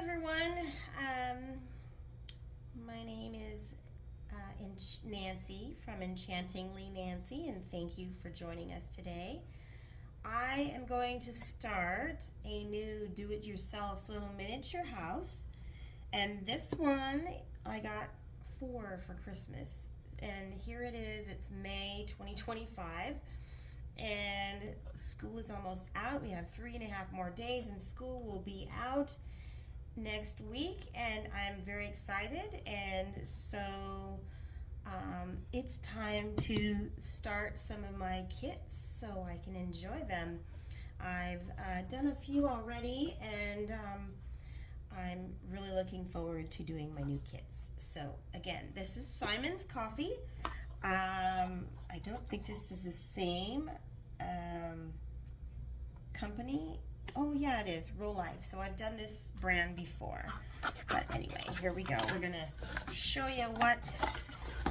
everyone. My name is Nancy from Enchantingly Nancy, and thank you for joining us today. I am going to start a new do-it-yourself little miniature house, and this one I got for Christmas, and here it is. It's May 2025. And school is almost out. We have 3.5 more days and school will be out next week, and I'm very excited. And so it's time to start some of my kits so I can enjoy them. I've done a few already, and I'm really looking forward to doing my new kits. So again, this is Simon's Coffee. I don't think this is the same company. Oh yeah, it is, Rolife. So I've done this brand before. But anyway, here we go. We're gonna show you what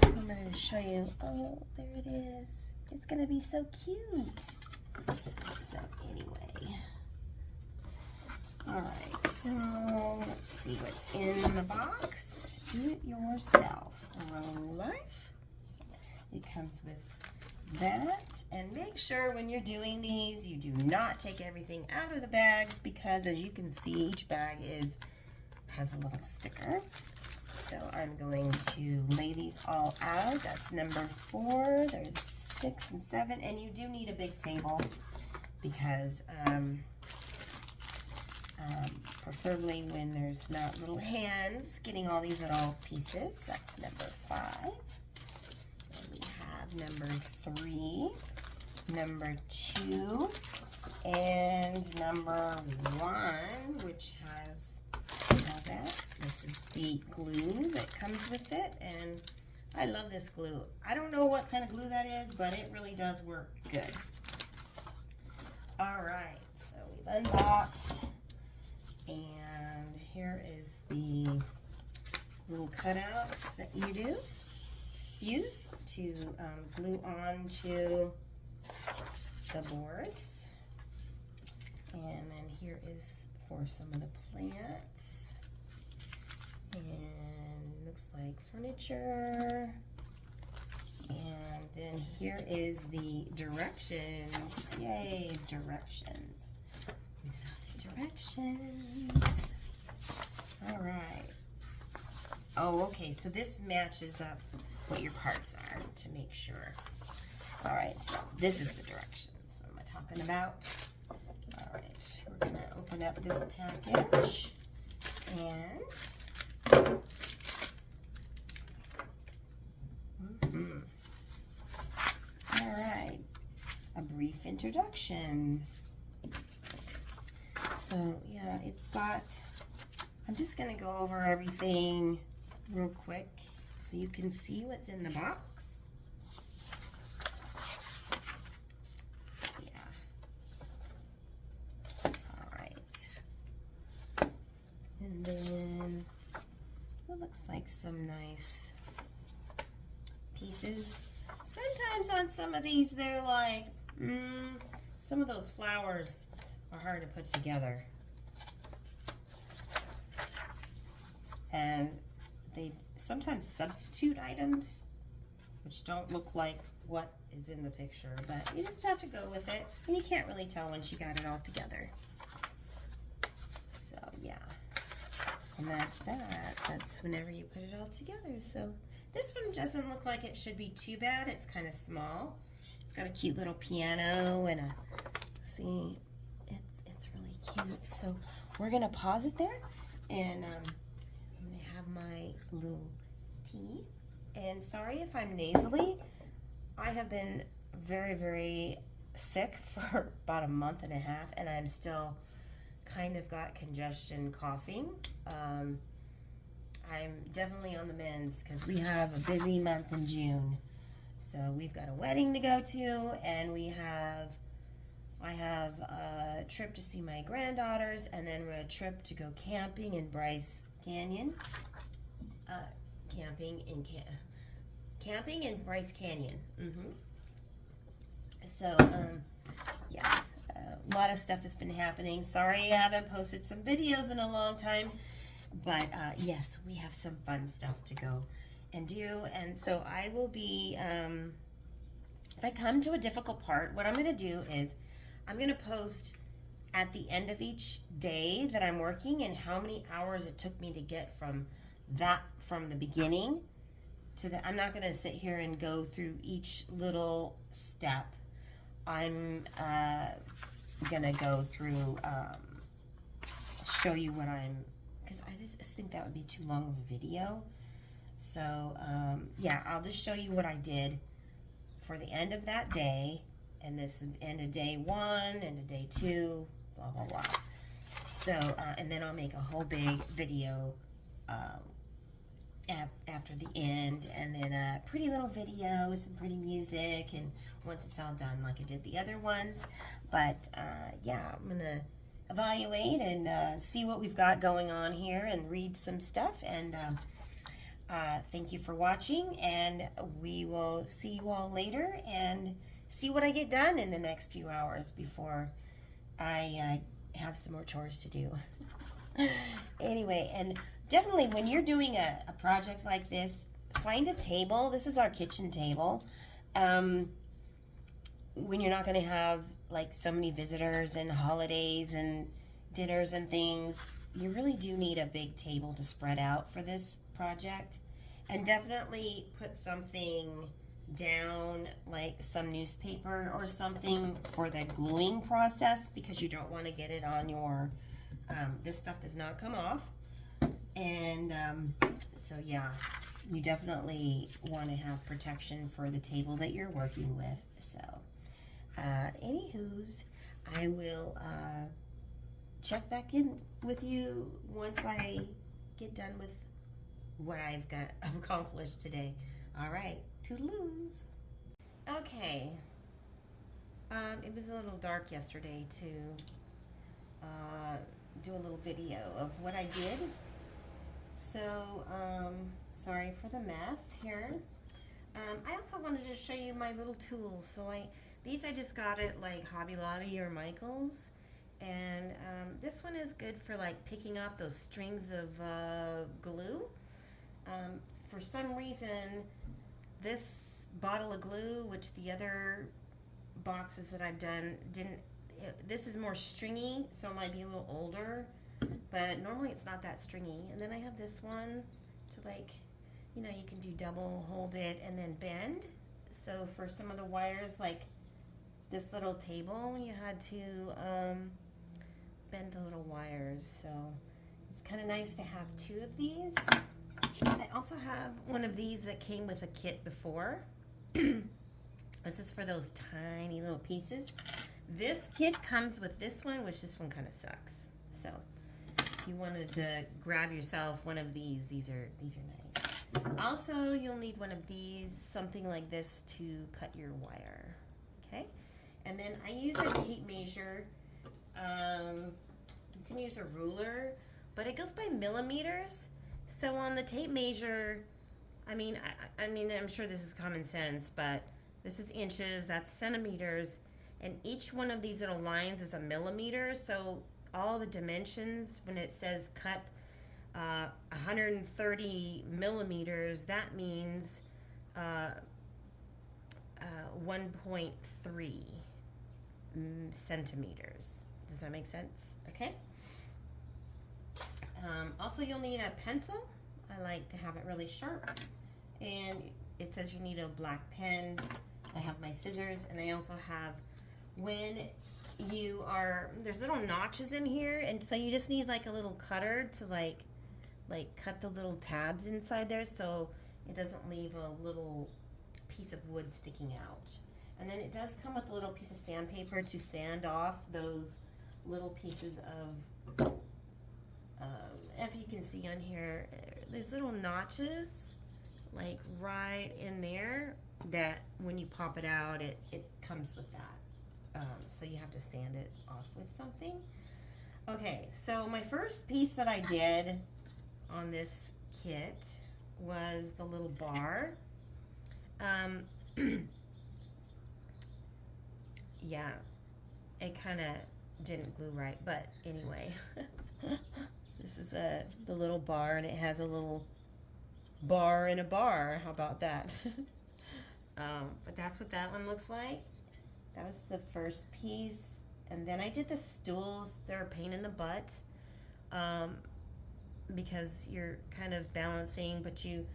I'm gonna show you. Oh, there it is. It's gonna be so cute. So anyway. Alright, so let's see what's in the box. Do it yourself. Rolife. It comes with that, and make sure when you're doing these you do not take everything out of the bags, because as you can see, each bag has a little sticker. So I'm going to lay these all out. That's number 4. There's 6 and 7, and you do need a big table because preferably when there's not little hands getting all these little pieces. That's number 5. Number 3, number 2, and number 1, which has all that. This is the glue that comes with it, and I love this glue. I don't know what kind of glue that is, but it really does work good. All right, so we've unboxed, and here is the little cutouts that you use to glue onto the boards. And then here is for some of the plants, and looks like furniture. And then here is the directions. Yay, directions. We love the directions. All right. Oh, okay, so this matches up what your parts are to make sure. All right, so this is the directions. What am I talking about? All right, we're gonna open up this package, and all right, a brief introduction. So yeah, it's got, I'm just gonna go over everything real quick so you can see what's in the box. Yeah. All right. And then it looks like some nice pieces. Sometimes on some of these they're like, some of those flowers are hard to put together. And they sometimes substitute items which don't look like what is in the picture, but you just have to go with it, and you can't really tell once you got it all together. So yeah, and that's that. That's whenever you put it all together. So this one doesn't look like it should be too bad. It's kind of small. It's got a cute little piano and a, see, it's really cute. So we're gonna pause it there, and my little tea. And sorry if I'm nasally. I have been very, very sick for about 1.5 months, and I'm still kind of got congestion, coughing. I'm definitely on the mends because we have a busy month in June. So we've got a wedding to go to, and I have a trip to see my granddaughters, and then a trip to go camping in Bryce Canyon. Camping in Bryce Canyon. So, yeah, a lot of stuff has been happening. Sorry I haven't posted some videos in a long time. But yes, we have some fun stuff to go and do. And so I will be, if I come to a difficult part, what I'm going to do is I'm going to post at the end of each day that I'm working and how many hours it took me to get from the beginning to the, I'm not going to sit here and go through each little step. I'm going to go through, show you what because I just think that would be too long of a video. So yeah, I'll just show you what I did for the end of that day, and this is end of day 1, end of day 2, blah blah blah. So and then I'll make a whole big video after the end, and then a pretty little video with some pretty music, and once it's all done like I did the other ones. But yeah, I'm gonna evaluate and see what we've got going on here and read some stuff, and thank you for watching, and we will see you all later and see what I get done in the next few hours before I have some more chores to do. Anyway, and definitely when you're doing a project like this, find a table. This is our kitchen table. When you're not going to have like so many visitors and holidays and dinners and things, you really do need a big table to spread out for this project. And definitely put something down, like some newspaper or something for the gluing process, because you don't want to get it on your, this stuff does not come off. And so yeah, you definitely want to have protection for the table that you're working with. So anywho's, I will check back in with you once I get done with what I've got accomplished today. All right, toodaloos. Okay, it was a little dark yesterday to do a little video of what I did. So, sorry for the mess here. I also wanted to show you my little tools. So these I just got at like Hobby Lobby or Michael's. And this one is good for like picking up those strings of glue. For some reason, this bottle of glue, which the other boxes that I've done this is more stringy, so it might be a little older, but normally it's not that stringy. And then I have this one to, like, you know, you can do double, hold it, and then bend. So for some of the wires, like this little table, you had to bend the little wires. So it's kind of nice to have 2 of these. I also have one of these that came with a kit before. This is for those tiny little pieces. This kit comes with this one, which this one kind of sucks. So if you wanted to grab yourself one of these are nice. Also, you'll need one of these, something like this, to cut your wire. Okay? And then I use a tape measure. You can use a ruler, but it goes by millimeters. So on the tape measure, I mean, I'm sure this is common sense, but this is inches, that's centimeters, and each one of these little lines is a millimeter. So all the dimensions, when it says cut 130 millimeters, that means 1.3 centimeters. Does that make sense? Okay. Also, you'll need a pencil. I like to have it really sharp. And it says you need a black pen. I have my scissors, and I also have, when you are, there's little notches in here, and so you just need like a little cutter to like cut the little tabs inside there so it doesn't leave a little piece of wood sticking out. And then it does come with a little piece of sandpaper to sand off those little pieces of, if you can see on here, there's little notches like right in there that when you pop it out, it comes with that. So you have to sand it off with something. Okay, so my first piece that I did on this kit was the little bar. Yeah, it kind of didn't glue right, but anyway, this This is the little bar, and it has a little bar in a bar. How about that? But that's what that one looks like. That was the first piece. And then I did the stools. They're a pain in the butt because you're kind of balancing, but you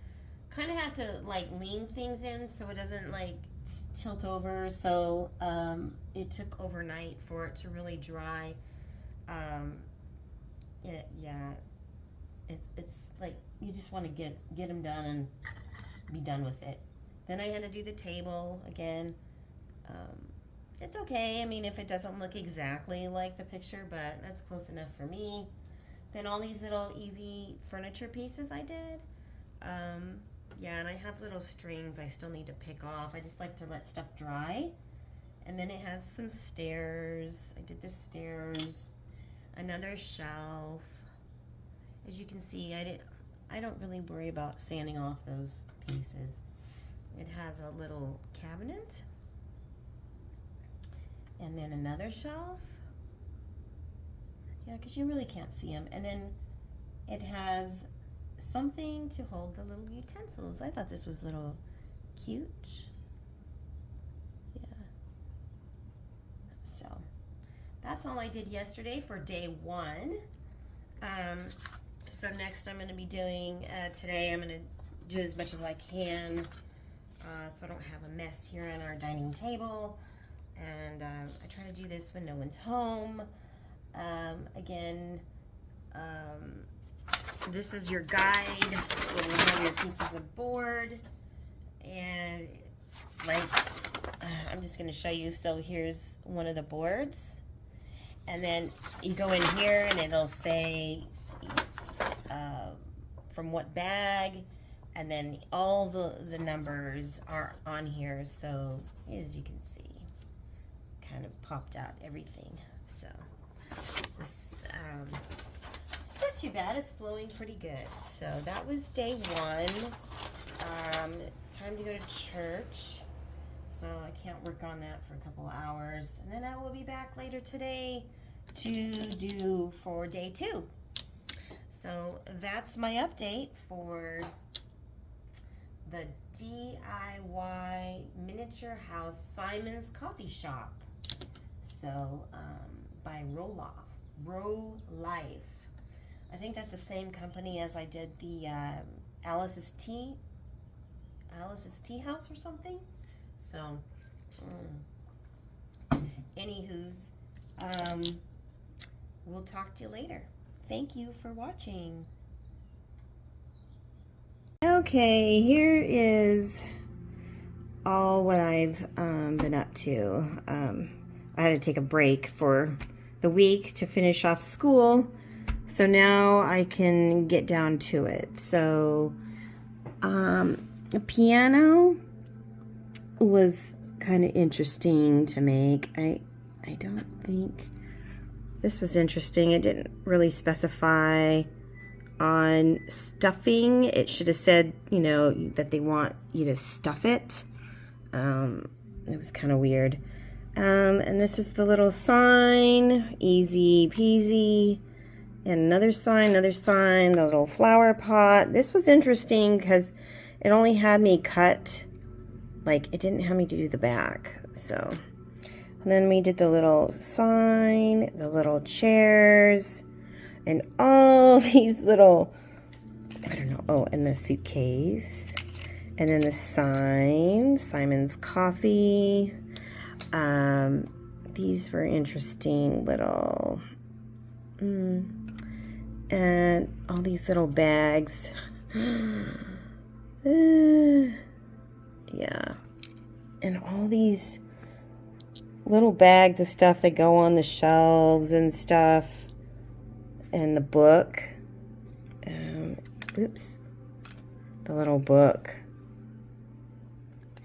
kind of have to like lean things in so it doesn't like tilt over. So it took overnight for it to really dry. It's like you just want to get them done and be done with it. Then I had to do the table again. It's okay. I mean, if it doesn't look exactly like the picture, but that's close enough for me. Then all these little easy furniture pieces I did. Yeah, and I have little strings I still need to pick off. I just like to let stuff dry. And then it has some stairs. I did the stairs. Another shelf. As you can see, I don't really worry about sanding off those pieces. It has a little cabinet. And then another shelf. Yeah, because you really can't see them. And then it has something to hold the little utensils. I thought this was a little cute. Yeah. So that's all I did yesterday for day one. So next I'm going to be doing, today I'm going to do as much as I can so I don't have a mess here on our dining table. And I try to do this when no one's home. Again, this is your guide where you have your pieces of board. And like, I'm just going to show you. So here's one of the boards. And then you go in here and it'll say from what bag. And then all the numbers are on here. So as you can see, kind of popped out everything. So this, it's not too bad. It's flowing pretty good. So that was day one. It's time to go to church. So I can't work on that for a couple of hours. And then I will be back later today to do for day two. So that's my update for the DIY miniature house Simon's Coffee Shop. So by Rolife. I think that's the same company as I did the Alice's Tea House or something. So anywho's, we'll talk to you later. Thank you for watching. Okay, here is all what I've been up to. I had to take a break for the week to finish off school, so now I can get down to it. So the piano was kind of interesting to make. I don't think this was interesting. It didn't really specify on stuffing. It should have said, you know, that they want you to stuff it. It was kind of weird. And this is the little sign, easy peasy. And another sign, the little flower pot. This was interesting because it only had me cut, like, it didn't have me to do the back. So, and then we did the little sign, the little chairs, and all these little, I don't know, oh, and the suitcase. And then the sign, Simon's Coffee. These were interesting little, and all these little bags. Yeah. And all these little bags of stuff that go on the shelves and stuff. And the book. Oops. The little book.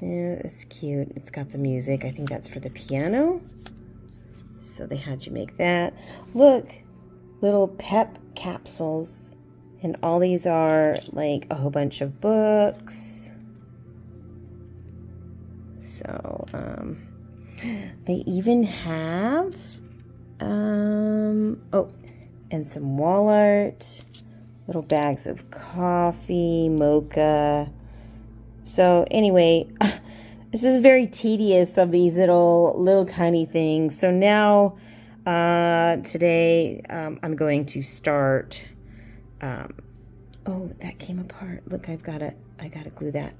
Yeah, it's cute. It's got the music. I think that's for the piano. So they had you make that. Look, little pep capsules. And all these are like a whole bunch of books. So, they even have, oh, and some wall art, little bags of coffee, mocha. So anyway, this is very tedious of these little tiny things. So now today I'm going to start. Oh, that came apart. Look, I gotta glue that.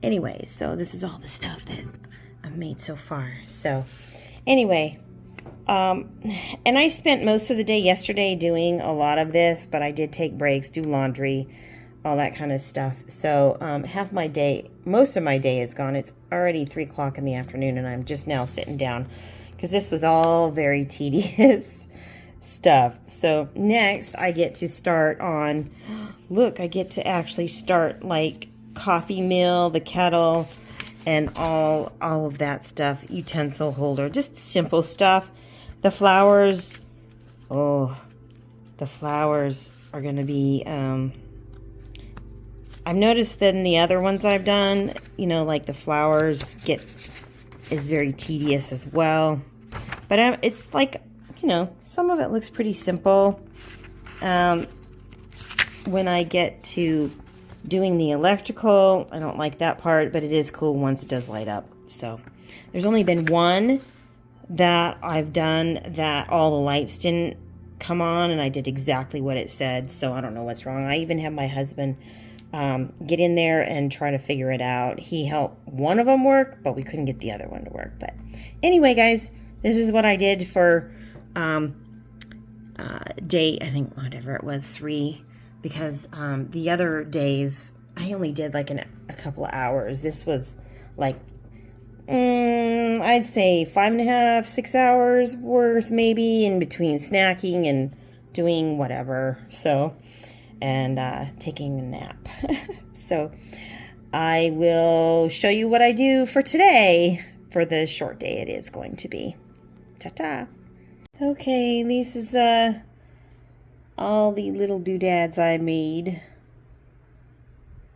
Anyway, so this is all the stuff that I've made so far. So anyway, and I spent most of the day yesterday doing a lot of this, but I did take breaks, do laundry, all that kind of stuff. So half my day, most of my day is gone. It's already 3 o'clock in the afternoon, and I'm just now sitting down because this was all very tedious stuff. So next I get to start on, look, I get to actually start like coffee mill, the kettle, and all of that stuff, utensil holder, just simple stuff. The flowers, oh, the flowers are going to be, I've noticed that in the other ones I've done, you know, like the flowers is very tedious as well. But it's like, you know, some of it looks pretty simple. When I get to doing the electrical, I don't like that part, but it is cool once it does light up. So there's only been one that I've done that all the lights didn't come on, and I did exactly what it said. So I don't know what's wrong. I even have my husband get in there and try to figure it out. He helped one of them work, but we couldn't get the other one to work. But anyway, guys, this is what I did for day, I think, whatever it was, 3, because the other days I only did like a couple of hours. This was like I'd say 5.5, 6 hours worth, maybe, in between snacking and doing whatever. So, and taking a nap. So I will show you what I do for today, for the short day it is going to be. Ta-ta. Okay, this is all the little doodads I made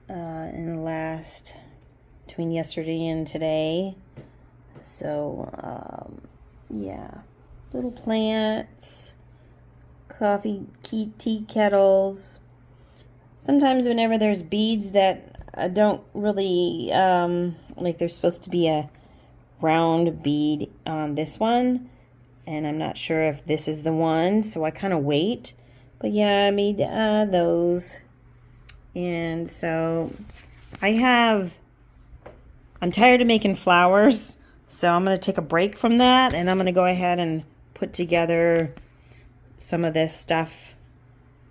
in the last, between yesterday and today. So yeah, little plants, coffee, tea kettles. Sometimes whenever there's beads that I don't really like, there's supposed to be a round bead on this one, and I'm not sure if this is the one, so I kind of wait. But yeah, I made those. And so I'm tired of making flowers, so I'm going to take a break from that, and I'm going to go ahead and put together some of this stuff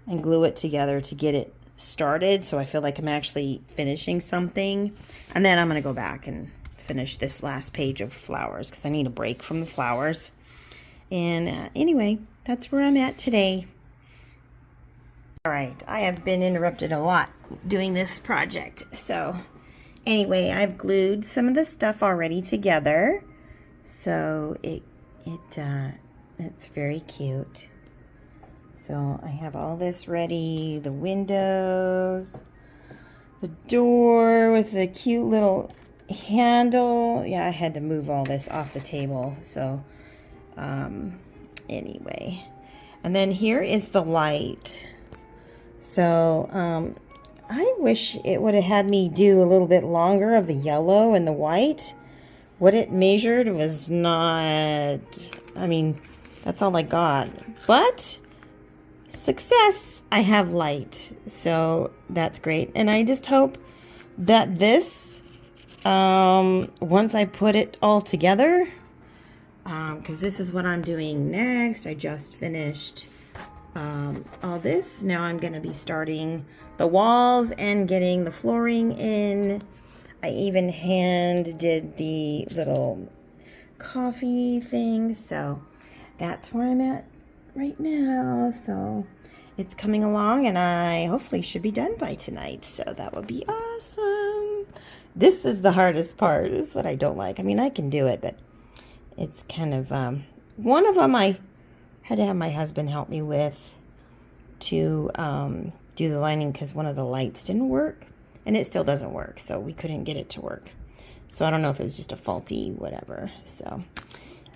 and glue it together to get it started, so I feel like I'm actually finishing something. And then I'm going to go back and finish this last page of flowers because I need a break from the flowers. And anyway, that's where I'm at today. All right, I have been interrupted a lot doing this project. So anyway, I've glued some of the stuff already together. So it's very cute. So I have all this ready, the windows, the door with the cute little handle. Yeah, I had to move all this off the table. So anyway, and then here is the light. So I wish it would have had me do a little bit longer of the yellow and the white. What it measured was not, I mean, that's all I got. But success, I have light, so that's great. And I just hope that this, once I put it all together, because this is what I'm doing next. I just finished all this. Now I'm going to be starting the walls and getting the flooring in. I even hand did the little coffee thing, so that's where I'm at right now. So it's coming along, and I hopefully should be done by tonight, so that would be awesome. This is the hardest part. This is what I don't like. I mean, I can do it, but it's kind of one of them I had to have my husband help me with to do the lining because one of the lights didn't work, and it still doesn't work, so we couldn't get it to work. So I don't know if it was just a faulty whatever. So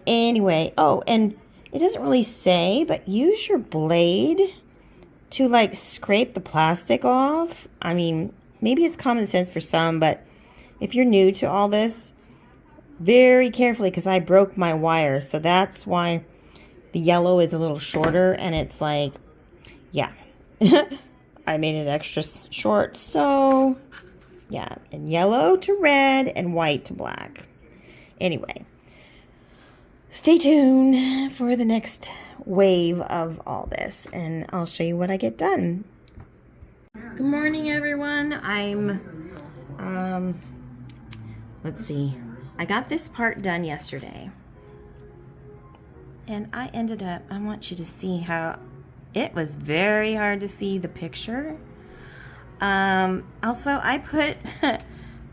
anyway, oh, and it doesn't really say, but use your blade to like scrape the plastic off. I mean, maybe it's common sense for some, but if you're new to all this, very carefully, because I broke my wire. So that's why the yellow is a little shorter, and it's like, yeah. I made it extra short, so yeah, and yellow to red and white to black. Anyway, stay tuned for the next wave of all this, and I'll show you what I get done. Good morning, everyone. Let's see. I got this part done yesterday, and I ended up, I want you to see how it was very hard to see the picture. Also, I put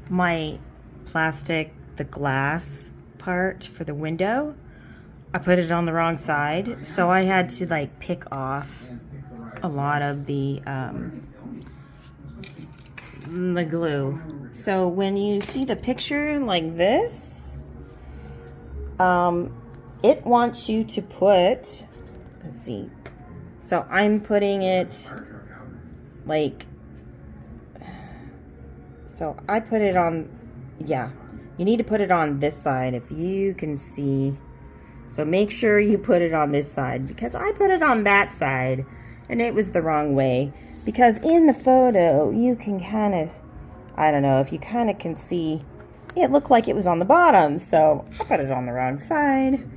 my plastic, the glass part for the window, I put it on the wrong side, so I had to like pick off a lot of the glue. So when you see the picture like this, it wants you to put, let's see, so I'm putting it like, so I put it on, yeah, you need to put it on this side if you can see. So make sure you put it on this side, because I put it on that side and it was the wrong way. Because in the photo you can kind of, I don't know if you kind of can see, it looked like it was on the bottom, so I put it on the wrong side.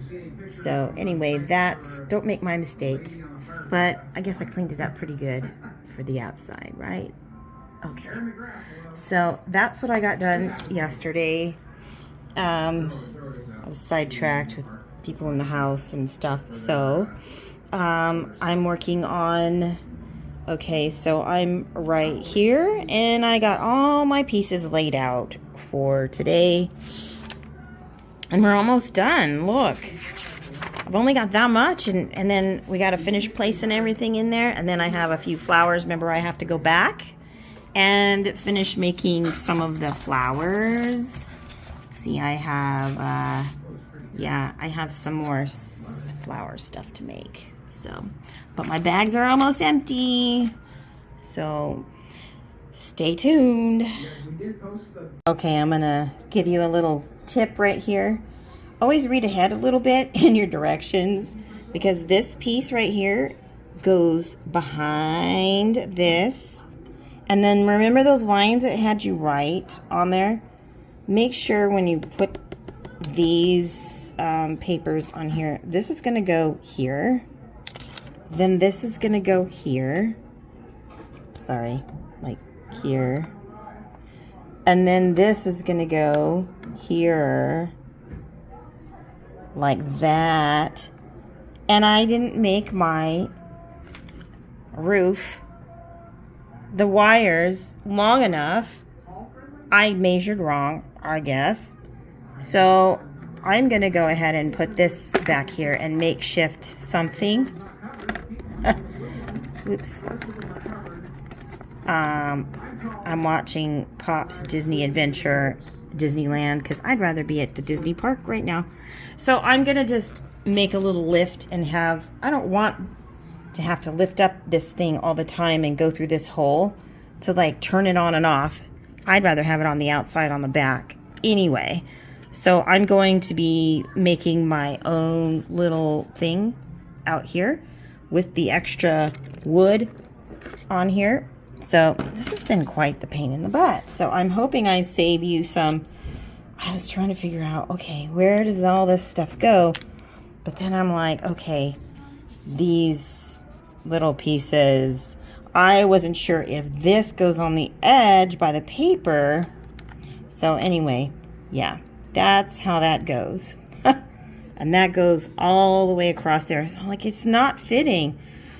So anyway, that's, don't make my mistake, but I guess I cleaned it up pretty good for the outside, right? Okay, so that's what I got done yesterday. I was sidetracked with people in the house and stuff, so I'm working on, okay, so I'm right here, and I got all my pieces laid out for today, and we're almost done. Look, I've only got that much, and then we got to finish placing everything in there, and then I have a few flowers. Remember, I have to go back and finish making some of the flowers. See, I have yeah, I have some more flower stuff to make. So, but my bags are almost empty, so stay tuned. Okay, I'm gonna give you a little tip right here. Always read ahead a little bit in your directions, because this piece right here goes behind this. And then remember those lines that had you write on there? Make sure when you put these papers on here, this is going to go here. Then this is going to go here. Sorry, like here. And then this is going to go here. Like that. And I didn't make my roof, the wires, long enough. I measured wrong, I guess. So I'm going to go ahead and put this back here and makeshift something. Oops. I'm watching Pop's Disney Adventure Disneyland, because I'd rather be at the Disney park right now. So I'm going to just make a little lift and have, I don't want to have to lift up this thing all the time and go through this hole to like turn it on and off. I'd rather have it on the outside on the back anyway. So I'm going to be making my own little thing out here with the extra wood on here. So this has been quite the pain in the butt. So I'm hoping I save you some. I was trying to figure out, okay, where does all this stuff go? But then I'm like, okay, these little pieces, I wasn't sure if this goes on the edge by the paper. So anyway, yeah, that's how that goes. And that goes all the way across there. So like, it's not fitting.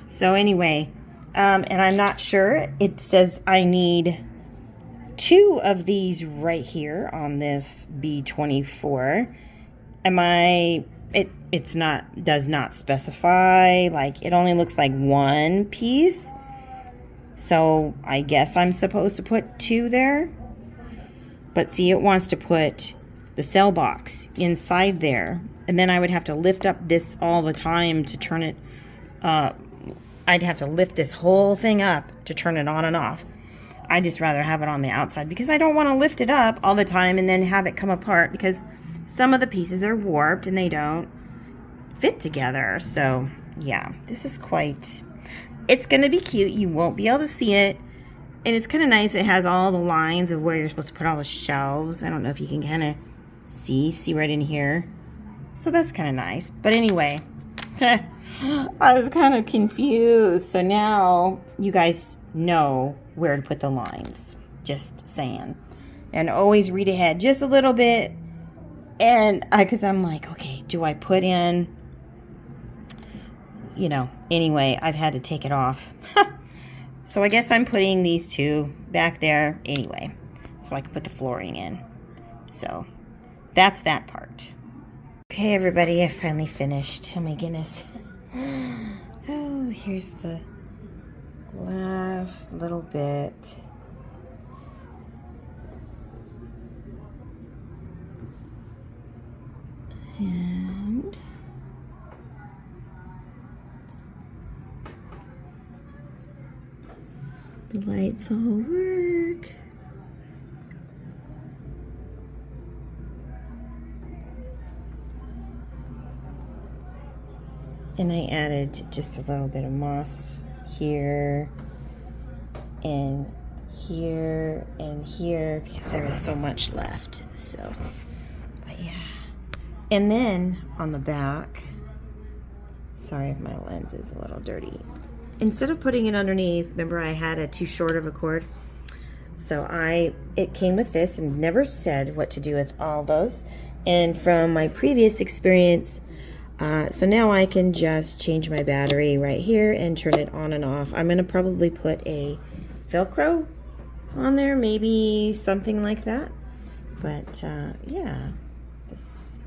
So anyway, and I'm not sure. It says I need 2 of these right here on this B24. It's not, does not specify, like it only looks like 1 piece. So I guess I'm supposed to put 2 there. But see, it wants to put the cell box inside there. And then I would have to lift up this all the time to turn it. I'd have to lift this whole thing up to turn it on and off. I just rather have it on the outside because I don't want to lift it up all the time and then have it come apart, because some of the pieces are warped and they don't fit together. So yeah, this is quite, it's going to be cute. You won't be able to see it. And it's kind of nice. It has all the lines of where you're supposed to put all the shelves. I don't know if you can kind of see right in here. So that's kind of nice. But anyway, I was kind of confused. So now you guys know where to put the lines. Just saying. And always read ahead just a little bit. And because I'm like, okay, do I put in, you know, anyway, I've had to take it off. So I guess I'm putting these two back there anyway, so I can put the flooring in. So that's that part. Okay, everybody, I finally finished. Oh my goodness. Oh, here's the last little bit. And the lights all work. And I added just a little bit of moss here and here and here because there was so much left. So, but yeah. And then on the back, sorry if my lens is a little dirty. Instead of putting it underneath, remember I had a too short of a cord? So it came with this and never said what to do with all those. And from my previous experience, so now I can just change my battery right here and turn it on and off. I'm gonna probably put a Velcro on there, maybe something like that. But yeah, this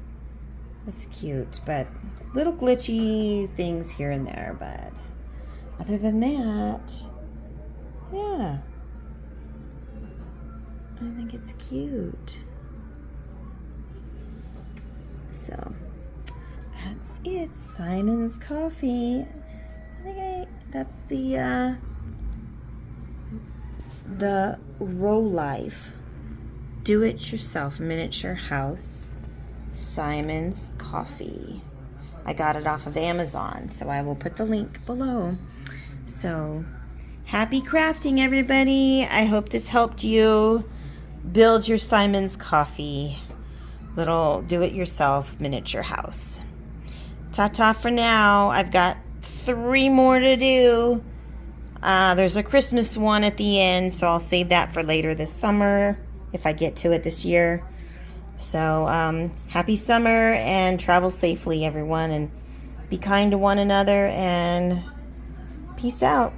is cute, but little glitchy things here and there, but other than that, yeah, I think it's cute. So that's it. Simon's Coffee. I think that's the Rolife do-it-yourself miniature house Simon's Coffee. I got it off of Amazon, so I will put the link below. So happy crafting, everybody. I hope this helped you build your Simon's Coffee little do-it-yourself miniature house. Ta-ta for now. I've got 3 more to do. There's a Christmas one at the end, so I'll save that for later this summer if I get to it this year. So happy summer and travel safely, everyone, and be kind to one another, and peace out.